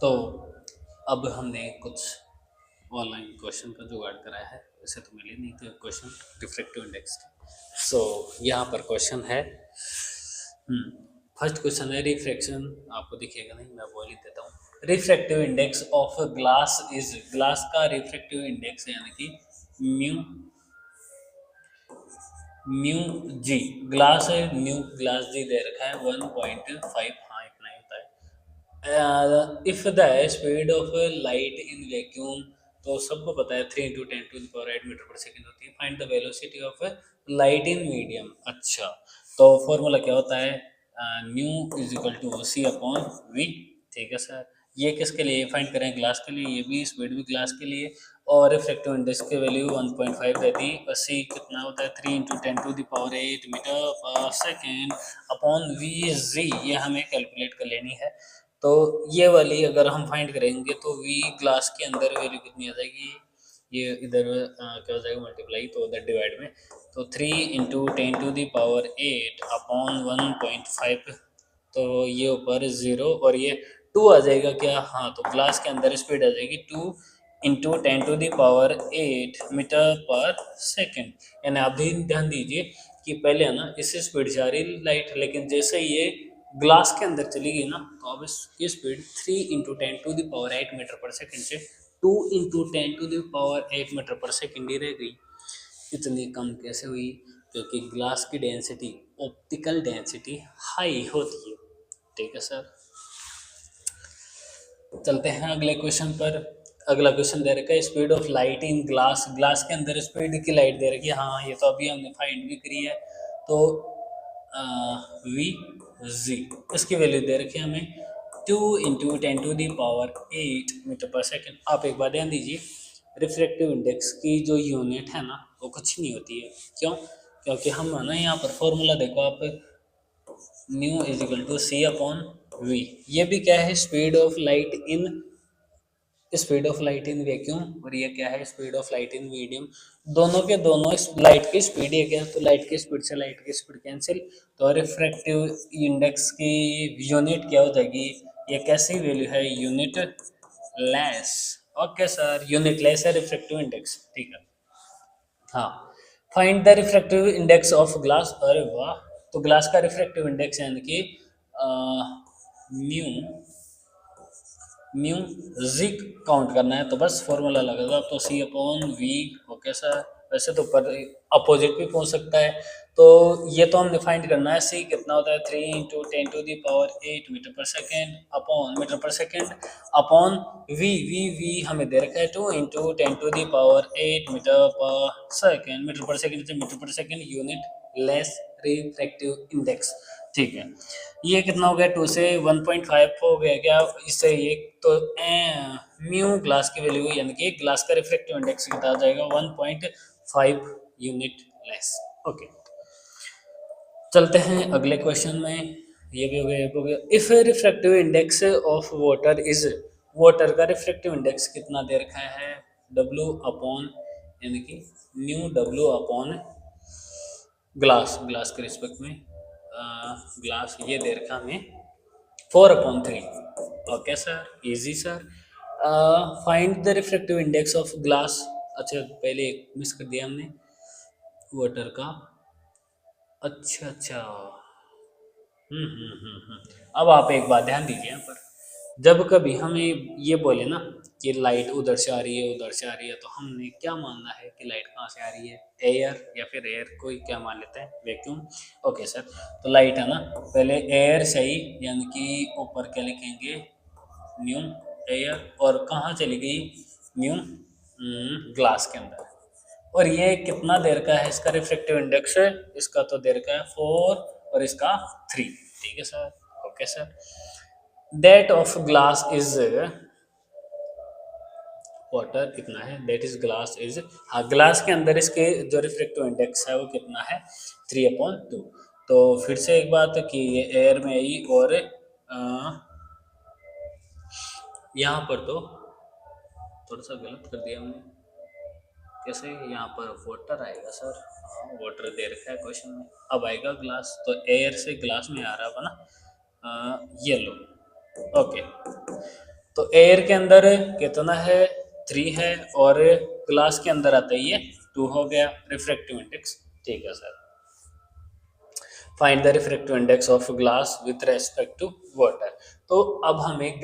तो अब हमने कुछ ऑनलाइन क्वेश्चन का जुगाड़ कराया है, वैसे तो मिले नहीं थे क्वेश्चन रिफ्रैक्टिव इंडेक्स के। सो यहाँ पर क्वेश्चन है, फर्स्ट क्वेश्चन है रिफ्रैक्शन, आपको दिखेगा नहीं, मैं बोल ही देता हूँ। Refractive index of glass is, glass का रिफ्रैक्टिव इंडेक्स यानी कि म्यू म्यू जी, ग्लास है, म्यू ग्लास जी दे रखा है 1.5, हाँ इतना ही होता है। If the speed of light in vacuum, तो सबको पता है 3 × 10⁸ मीटर पर सेकंड होती है। Find the velocity of light in medium. अच्छा, तो फॉर्मूला क्या होता है, nu is equal to c upon v. ठीक है सर, ये किसके लिए फाइंड करें, ग्लास के लिए, ये भी स्पीड भी ग्लास के लिए, और रिफ्रैक्टिव इंडेक्स की वैल्यू 1.5 रहती है, और सी कितना होता है 3 × 10⁸ मीटर पर सेकेंड अपॉन वी जी, ये हमें कैलकुलेट कर लेनी है। तो ये वाली अगर हम फाइंड करेंगे तो वी ग्लास के अंदर वैल्यू कितनी आ जाएगी, ये इधर क्या हो जाएगा मल्टीप्लाई, तो उधर डिवाइड में, तो 3 × 10⁸ अपॉन 1.5, तो ये ऊपर 0 और ये 2 आ जाएगा क्या, हाँ, तो ग्लास के अंदर स्पीड आ जाएगी 2 × 10⁸ मीटर पर सेकेंड। यानी आप भी ध्यान दीजिए कि पहले है ना इससे स्पीड से आ रही लाइट, लेकिन जैसे ये ग्लास के अंदर चली गई ना, तो अब इसकी स्पीड 3 × 10⁸ मीटर पर सेकेंड से 2 × 10⁸ मीटर पर सेकेंड ही रह गई। इतनी कम कैसे हुई, क्योंकि ग्लास की डेंसिटी, ऑप्टिकल डेंसिटी हाई होती है। ठीक है सर, चलते हैं अगले क्वेश्चन पर। अगला क्वेश्चन दे रखा है speed of light in glass, glass के अंदर स्पीड की लाइट दे रखी है, हाँ ये तो अभी हमने फाइंड भी करी है। तो वी जी, इसकी वैल्यू दे रखी है हमें 2 × 10⁸ मीटर पर सेकेंड। आप एक बात ध्यान दीजिए, रिफ्रैक्टिव इंडेक्स की जो यूनिट है ना वो कुछ नहीं होती है। क्यों, क्योंकि हम है ना यहाँ पर फॉर्मूला देखो आप, nu is equal to c upon v, ये भी क्या है, speed of light in, speed of light in vacuum, और ये क्या है, speed of light in medium. दोनों के दोनों लाइट की स्पीड है क्या, तो लाइट की स्पीड से लाइट की स्पीड कैंसिल, तो रिफ्रैक्टिव इंडेक्स की यूनिट क्या हो जाएगी, ये कैसी वैल्यू है, unit less. Okay sir, unit less है रिफ्रैक्टिव इंडेक्स। ठीक है, हाँ, find the refractive index of glass, अरे वाह, तो ग्लास का रिफ्रैक्टिव इंडेक्स यानी कि म्यू म्यू जिक काउंट करना है, तो बस फॉर्मूला लगा दो, तो सी अपॉन वी। ओके सर, वैसे तो पर अपोजिट भी पहुंच सकता है, तो ये तो हमने फाइंड करना है, सी कितना होता है 3 × 10⁸ मीटर पर सेकेंड अपॉन वी हमें दे रखा है 2 × 10⁸ मीटर पर सेकेंड से मीटर पर second unit less refractive index. ठीक है, ये कितना हो गया, 2 से 1.5 हो गया क्या, इससे ये तो म्यू ग्लास की वैल्यू यानी कि ग्लास का रिफ्रैक्टिव इंडेक्स कितना आ जाएगा 1.5 यूनिट लेस। ओके, चलते हैं अगले क्वेश्चन में। ये भी हो गया, ये भी हो गया। If refractive index of water is, water का रिफ्रैक्टिव इंडेक्स कितना दे रखा है, W अपॉन यानी कि new W upon glass, glass के रिस्पेक्ट में ग्लास ये दे रखा हमें 4/3। Okay sir, easy sir. Find the refractive index of glass. अच्छा, पहले एक मिस कर दिया हमने, वाटर का। अच्छा अच्छा, अब आप एक बात ध्यान दीजिए यहाँ पर, जब कभी हमें ये बोले ना कि लाइट उधर से आ रही है उधर से आ रही है, तो हमने क्या मानना है कि लाइट कहाँ से आ रही है, एयर या फिर एयर, कोई क्या मान लेता है, वैक्यूम। ओके सर, तो लाइट है ना, पहले एयर से ही, यानी कि ऊपर क्या लिखेंगे, न्यू एयर, और कहाँ चली गई, न्यू ग्लास के अंदर। और ये कितना देर का है इसका रिफ्रैक्टिव इंडेक्स है, इसका तो देर का है 4 और इसका 3। ठीक है sir, okay sir. That of glass is water कितना है, दैट इज ग्लास इज, हाँ, ग्लास के अंदर इसके जो रिफ्रैक्टिव इंडेक्स है वो कितना है 3/2। तो फिर से एक बात कि ये एयर में आई, और यहाँ पर तो थोड़ा सा गलत कर दिया हमने, कैसे यहाँ पर वाटर आएगा सर, हाँ वाटर दे रखा है क्वेश्चन में, अब आएगा ग्लास, तो एयर से ग्लास में आ रहा है ना येलो। ओके, तो एयर के अंदर कितना है, 3 है, और ग्लास के अंदर आता है ये 2 हो गया रिफ्रैक्टिव इंडेक्स। ठीक है sir. Find the refractive index of glass with respect to water. तो अब हमें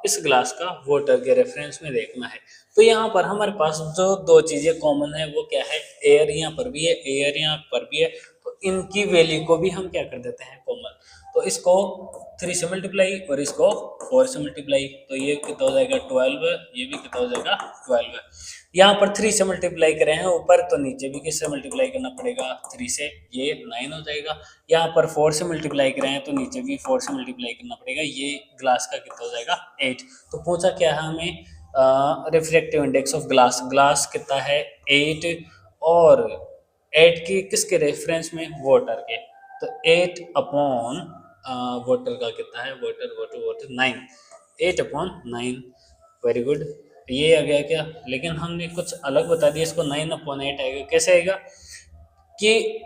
इस ग्लास का वाटर के रेफरेंस में देखना है। तो यहाँ पर हमारे पास जो दो चीजें कॉमन है वो क्या है, एयर यहाँ पर भी है, एयर यहाँ पर भी है, तो इनकी वैल्यू को भी हम क्या कर देते हैं, कॉमन। तो इसको 3 से मल्टीप्लाई और इसको 4 से मल्टीप्लाई, तो ये कितना हो जाएगा 12, ये भी कितना हो जाएगा 12। यहाँ पर 3 से मल्टीप्लाई करें हैं ऊपर, तो नीचे भी किससे मल्टीप्लाई करना पड़ेगा, 3 से, ये 9 हो जाएगा। यहाँ पर 4 से मल्टीप्लाई करें हैं तो नीचे भी 4 से मल्टीप्लाई करना पड़ेगा, ये ग्लास का कितना हो जाएगा 8। तो पूछा क्या है हमें, refractive index of glass, glass कितना है 8, और 8 की किसके रेफरेंस में, वाटर के। तो 8 अपॉन वाटर का कितना है, water water water 9, 8 upon 9। Very good, ये आ गया क्या, लेकिन हमने कुछ अलग बता दिया, इसको 9 अपॉन 8 आएगा। कैसे आएगा कि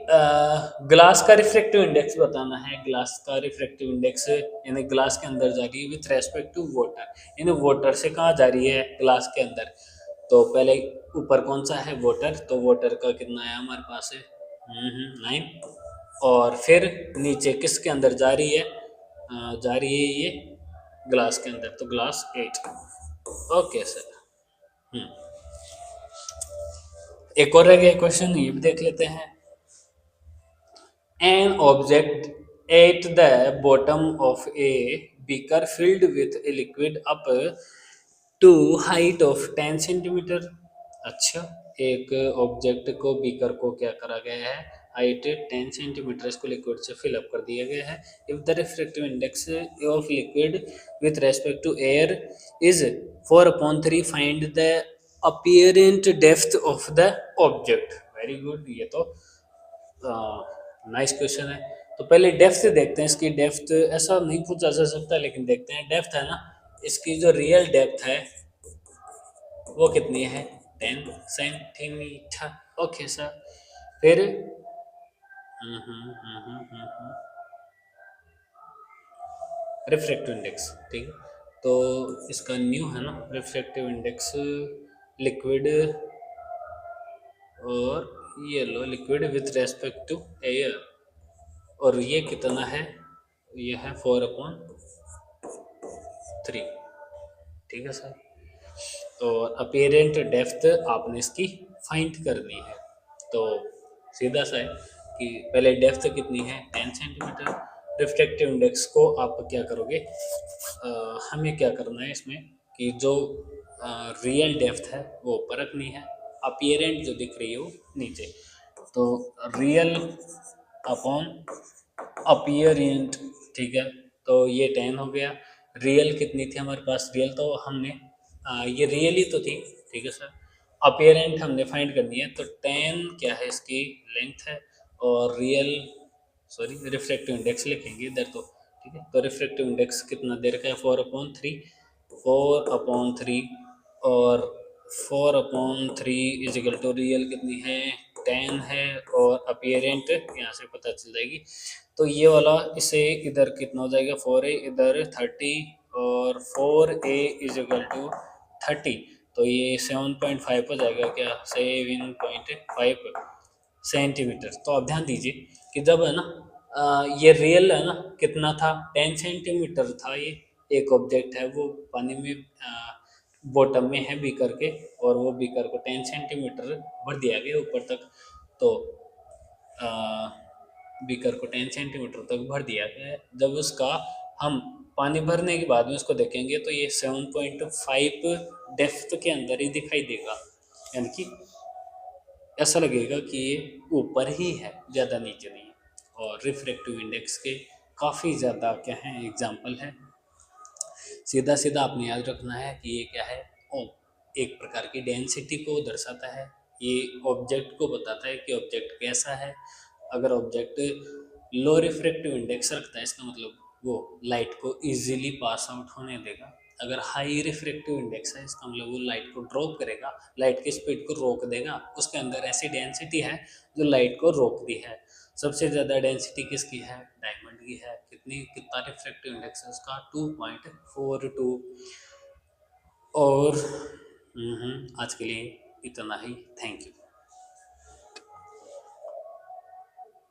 ग्लास का रिफ्रैक्टिव इंडेक्स बताना है, ग्लास का रिफ्रैक्टिव इंडेक्स यानी ग्लास के अंदर जा रही है विथ रेस्पेक्ट टू वाटर, यानी वाटर से कहाँ जा रही है, ग्लास के अंदर। तो पहले ऊपर कौन सा है, वाटर, तो वाटर का कितना है हमारे पास है 9, और फिर नीचे किसके अंदर जा रही है, जा रही है ये ग्लास के अंदर, तो ग्लास 8। Okay sir. एक और रह गया क्वेश्चन, ये भी देख लेते हैं। An object at the bottom of a beaker filled with a liquid up to height of 10 centimetre. अच्छा, एक ऑब्जेक्ट को, बीकर को क्या करा गया है, हाइट 10 सेंटीमीटर, इसको लिक्विड से फिल अप कर दिया गया है। If the refractive index of liquid with respect to air is 4/3, find the apparent depth of the object. Very good, ये तो नाइस क्वेश्चन है। तो पहले डेप्थ देखते हैं, इसकी डेप्थ ऐसा नहीं पूछा जा सकता, लेकिन देखते हैं। डेप्थ है ना, इसकी जो रियल डेप्थ है वो कितनी है, 10 सेंटीमीटर। Okay sir. फिर रिफ्रैक्टिव इंडेक्स, ठीक है, तो इसका न्यू है ना रिफ्रैक्टिव इंडेक्स, लिक्विड, और ये लो liquid with respect to air, और ये कितना है, ये है 4/3। ठीक है सर। तो अपीरेंट डेप्थ आपने इसकी फाइंड करनी है। तो सीधा सा है कि पहले डेप्थ कितनी है, 10 सेंटीमीटर। रिफ्रैक्टिव इंडेक्स को आप क्या करोगे, हमें क्या करना है इसमें कि जो रियल डेप्थ है वो ऊपर रखनी है, अपीरेंट जो दिख रही है वो नीचे। तो रियल अपॉन अपीयरेंट, ठीक है, तो ये 10 हो गया। रियल कितनी थी हमारे पास, रियल तो हमने ये रियल ही तो थी, ठीक है सर। अपीयरेंट हमने फाइंड करनी है, तो 10 क्या है, इसकी लेंथ है, और रियल, सॉरी, रिफ्रैक्टिव इंडेक्स लिखेंगे इधर तो, ठीक है। तो रिफ्रैक्टिव इंडेक्स कितना दे रखा है, 4/3, 4/3, और 4/3 इजिकल टू रियल कितनी है, 10 है, और अपीयरेंट यहाँ से पता चल जाएगी। तो ये वाला इसे इधर कितना हो जाएगा, 4a, इधर 30, और 4a इजिकल टू 30, तो ये 7.5 हो जाएगा, क्या 7.5 सेंटीमीटर। तो आप ध्यान दीजिए कि जब है ना ये रियल है ना, कितना था, 10 सेंटीमीटर था, ये एक ऑब्जेक्ट है वो पानी में बॉटम में है बीकर के, और वो बीकर को 10 सेंटीमीटर भर दिया गया ऊपर तक। तो बीकर को 10 सेंटीमीटर तक भर दिया गया है। जब उसका हम पानी भरने के बाद में उसको देखेंगे तो ये 7.5 डेप्थ के अंदर ही दिखाई देगा, यानी कि ऐसा लगेगा कि ये ऊपर ही है, ज़्यादा नीचे नहीं है। और रिफ्रैक्टिव इंडेक्स के काफ़ी ज़्यादा क्या है एग्जाम्पल है। सीधा सीधा आपने याद रखना है कि ये क्या है, एक प्रकार की डेंसिटी को दर्शाता है, ये ऑब्जेक्ट को बताता है कि ऑब्जेक्ट कैसा है। अगर ऑब्जेक्ट लो रिफ्रैक्टिव इंडेक्स रखता है, इसका मतलब वो लाइट को इजीली पास आउट होने देगा। अगर हाई रिफ्रैक्टिव इंडेक्स है, इसका मतलब वो लाइट को ड्रॉप करेगा, लाइट की स्पीड को रोक देगा। उसके अंदर ऐसी डेंसिटी है जो लाइट को रोकती है। सबसे ज़्यादा डेंसिटी किसकी है, डायमंड की है। कितनी कितना रिफ्रैक्टिव इंडेक्स है उसका 2.42। और आज के लिए इतना ही। Thank you.